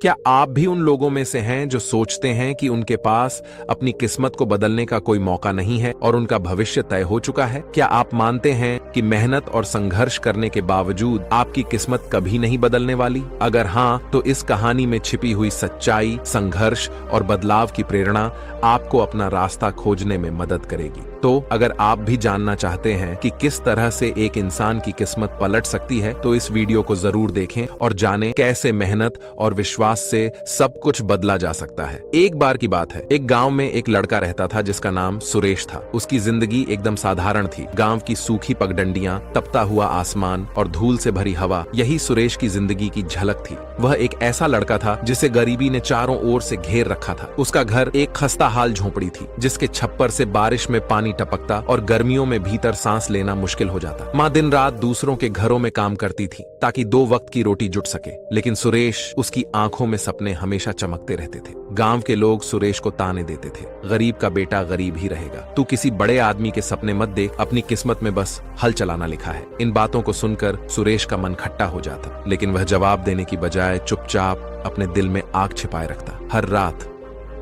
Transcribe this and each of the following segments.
क्या आप भी उन लोगों में से हैं जो सोचते हैं कि उनके पास अपनी किस्मत को बदलने का कोई मौका नहीं है और उनका भविष्य तय हो चुका है? क्या आप मानते हैं कि मेहनत और संघर्ष करने के बावजूद आपकी किस्मत कभी नहीं बदलने वाली? अगर हाँ, तो इस कहानी में छिपी हुई सच्चाई, संघर्ष और बदलाव की प्रेरणा आपको अपना रास्ता खोजने में मदद करेगी। तो अगर आप भी जानना चाहते हैं कि किस तरह से एक इंसान की किस्मत पलट सकती है, तो इस वीडियो को जरूर देखें और जानें कैसे मेहनत और विश्वास से सब कुछ बदला जा सकता है। एक बार की बात है, एक गांव में एक लड़का रहता था जिसका नाम सुरेश था। उसकी जिंदगी एकदम साधारण थी। गांव की सूखी पगडंडियां, तपता हुआ आसमान और धूल से भरी हवा, यही सुरेश की जिंदगी की झलक थी। वह एक ऐसा लड़का था जिसे गरीबी ने चारों ओर से घेर रखा था। उसका घर एक खस्ता हाल झोपड़ी थी जिसके छप्पर से बारिश में पानी टपकता और गर्मियों में भीतर सांस लेना मुश्किल हो जाता। माँ दिन रात दूसरों के घरों में काम करती थी ताकि 2 वक्त की रोटी जुट सके, लेकिन सुरेश, उसकी आंखों में सपने हमेशा चमकते रहते थे। गांव के लोग सुरेश को ताने देते थे, गरीब का बेटा गरीब ही रहेगा, तू किसी बड़े आदमी के सपने मत देख, अपनी किस्मत में बस हल चलाना लिखा है। इन बातों को सुनकर सुरेश का मन खट्टा हो जाता, लेकिन वह जवाब देने की बजाय चुपचाप अपने दिल में आग छिपाए रखता। हर रात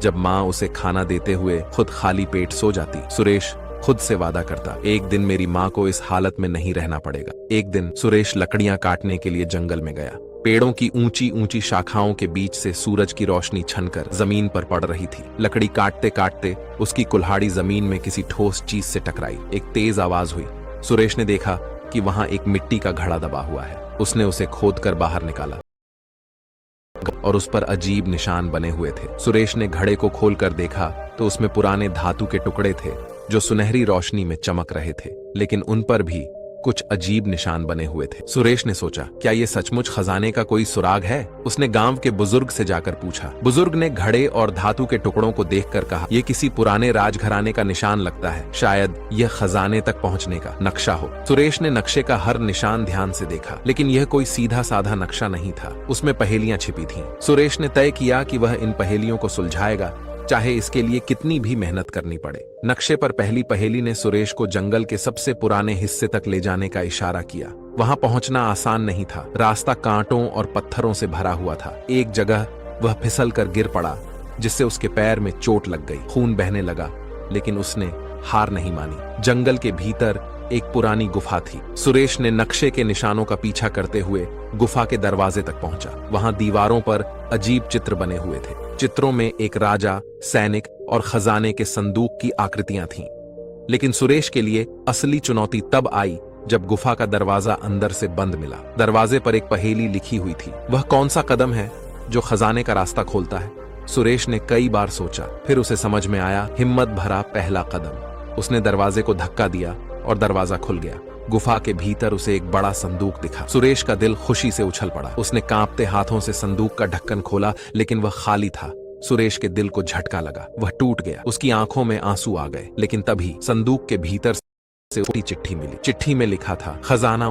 जब माँ उसे खाना देते हुए खुद खाली पेट सो जाती, सुरेश खुद से वादा करता, एक दिन मेरी माँ को इस हालत में नहीं रहना पड़ेगा। एक दिन सुरेश लकड़ियां काटने के लिए जंगल में गया। पेड़ों की ऊंची ऊंची शाखाओं के बीच से सूरज की रोशनी छनकर जमीन पर पड़ रही थी। लकड़ी काटते काटते उसकी कुल्हाड़ी जमीन में किसी ठोस चीज से टकराई। एक तेज आवाज हुई। सुरेश ने देखा कि वहां एक मिट्टी का घड़ा दबा हुआ है। उसने उसे खोदकर बाहर निकाला और उस पर अजीब निशान बने हुए थे। सुरेश ने घड़े को खोलकर देखा तो उसमें पुराने धातु के टुकड़े थे जो सुनहरी रोशनी में चमक रहे थे, लेकिन उन पर भी कुछ अजीब निशान बने हुए थे। सुरेश ने सोचा, क्या ये सचमुच खजाने का कोई सुराग है? उसने गांव के बुजुर्ग से जाकर पूछा। बुजुर्ग ने घड़े और धातु के टुकड़ों को देखकर कहा, यह किसी पुराने राजघराने का निशान लगता है, शायद यह खजाने तक पहुंचने का नक्शा हो। सुरेश ने नक्शे का हर निशान ध्यान से देखा, लेकिन यह कोई सीधा साधा नक्शा नहीं था। उसमें पहेलियां छिपी थीं। सुरेश ने तय किया कि वह इन पहेलियों को सुलझाएगा, चाहे इसके लिए कितनी भी मेहनत करनी पड़े। नक्शे पर पहली पहेली ने सुरेश को जंगल के सबसे पुराने हिस्से तक ले जाने का इशारा किया। वहां पहुंचना आसान नहीं था। रास्ता कांटों और पत्थरों से भरा हुआ था। एक जगह वह फिसल कर गिर पड़ा, जिससे उसके पैर में चोट लग गई। खून बहने लगा, लेकिन उसने हार नहीं मानी। जंगल के भीतर एक पुरानी गुफा थी। सुरेश ने नक्शे के निशानों का पीछा करते हुए गुफा के दरवाजे तक पहुंचा। वहां दीवारों पर अजीब चित्र बने हुए थे। चित्रों में एक राजा, सैनिक और खजाने के संदूक की आकृतियां थीं। लेकिन सुरेश के लिए असली चुनौती तब आई जब गुफा का दरवाजा अंदर से बंद मिला। दरवाजे पर एक पहेली लिखी हुई थी, वह कौन सा कदम है जो खजाने का रास्ता खोलता है? सुरेश ने कई बार सोचा, फिर उसे समझ में आया, हिम्मत भरा पहला कदम। उसने दरवाजे को धक्का दिया और दरवाजा खुल गया। गुफा के भीतर उसे एक बड़ा संदूक दिखा। सुरेश का दिल खुशी से उछल पड़ा। उसने कांपते हाथों से संदूक का ढक्कन खोला, लेकिन वह खाली था। सुरेश के दिल को झटका लगा, वह टूट गया। उसकी आंखों में आंसू आ गए। लेकिन तभी संदूक के भीतर से उठी चिट्ठी मिली। चिट्ठी में लिखा था, खजाना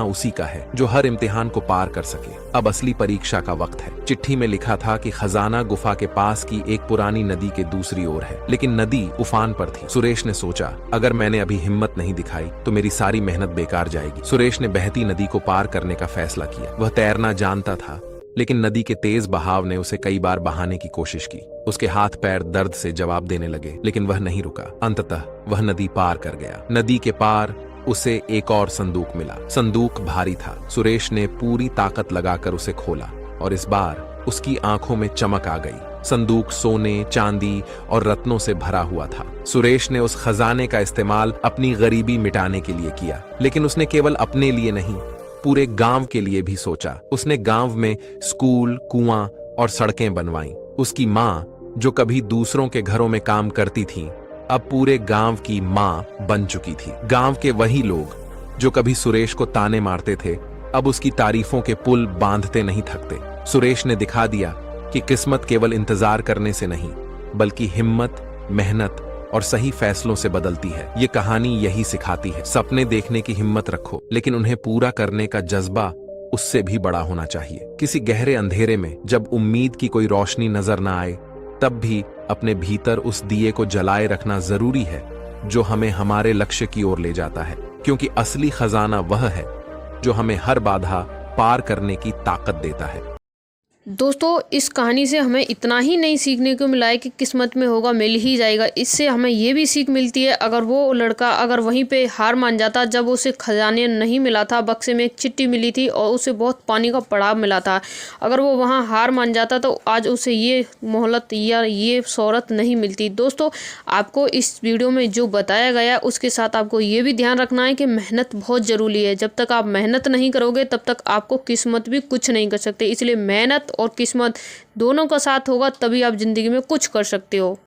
उसी का है जो हर इम्तिहान को पार कर सके। अब असली परीक्षा का वक्त है। चिट्ठी में लिखा था कि खजाना गुफा के पास की एक पुरानी नदी के दूसरी ओर है, लेकिन नदी उफान पर थी। सुरेश ने सोचा, अगर मैंने अभी हिम्मत नहीं दिखाई तो मेरी सारी मेहनत बेकार जाएगी। सुरेश ने बहती नदी को पार करने का फैसला किया। वह तैरना जानता था, लेकिन नदी के तेज बहाव ने उसे कई बार बहाने की कोशिश की। उसके हाथ पैर दर्द से जवाब देने लगे, लेकिन वह नहीं रुका। अंततः वह नदी पार कर गया। नदी के पार उसे एक और संदूक मिला। संदूक भारी था। सुरेश ने पूरी ताकत लगाकर उसे खोला और इस बार उसकी आंखों में चमक आ गई। संदूक सोने, चांदी और रत्नों से भरा हुआ था। सुरेश ने उस खजाने का इस्तेमाल अपनी गरीबी मिटाने के लिए किया, लेकिन उसने केवल अपने लिए नहीं, पूरे गांव के लिए भी सोचा। उसने गांव में स्कूल, कुआं और सड़कें बनवाईं। उसकी माँ, जो कभी दूसरों के घरों में काम करती थी, अब पूरे गांव की माँ बन चुकी थी। गांव के वही लोग जो कभी सुरेश को ताने मारते थे, अब उसकी तारीफों के पुल बांधते नहीं थकते। सुरेश ने दिखा दिया कि किस्मत केवल इंतजार करने से नहीं, बल्कि हिम्मत, मेहनत और सही फैसलों से बदलती है। ये कहानी यही सिखाती है, सपने देखने की हिम्मत रखो, लेकिन उन्हें पूरा करने का जज्बा उससे भी बड़ा होना चाहिए। किसी गहरे अंधेरे में जब उम्मीद की कोई रोशनी नजर ना आए, तब भी अपने भीतर उस दिए को जलाए रखना जरूरी है जो हमें हमारे लक्ष्य की ओर ले जाता है, क्योंकि असली खजाना वह है जो हमें हर बाधा पार करने की ताकत देता है। दोस्तों इस कहानी से हमें इतना ही नहीं सीखने को मिला है कि किस्मत में होगा मिल ही जाएगा। इससे हमें ये भी सीख मिलती है, अगर वो लड़का अगर वहीं पे हार मान जाता, जब उसे खजाने नहीं मिला था, बक्से में एक चिट्ठी मिली थी और उसे बहुत पानी का पड़ाव मिला था, अगर वो वहाँ हार मान जाता तो आज उसे ये मोहलत या ये शोहरत नहीं मिलती। दोस्तों आपको इस वीडियो में जो बताया गया उसके साथ आपको ये भी ध्यान रखना है कि मेहनत बहुत ज़रूरी है। जब तक आप मेहनत नहीं करोगे तब तक आपको किस्मत भी कुछ नहीं कर सकते। इसलिए मेहनत और किस्मत दोनों का साथ होगा तभी आप ज़िंदगी में कुछ कर सकते हो।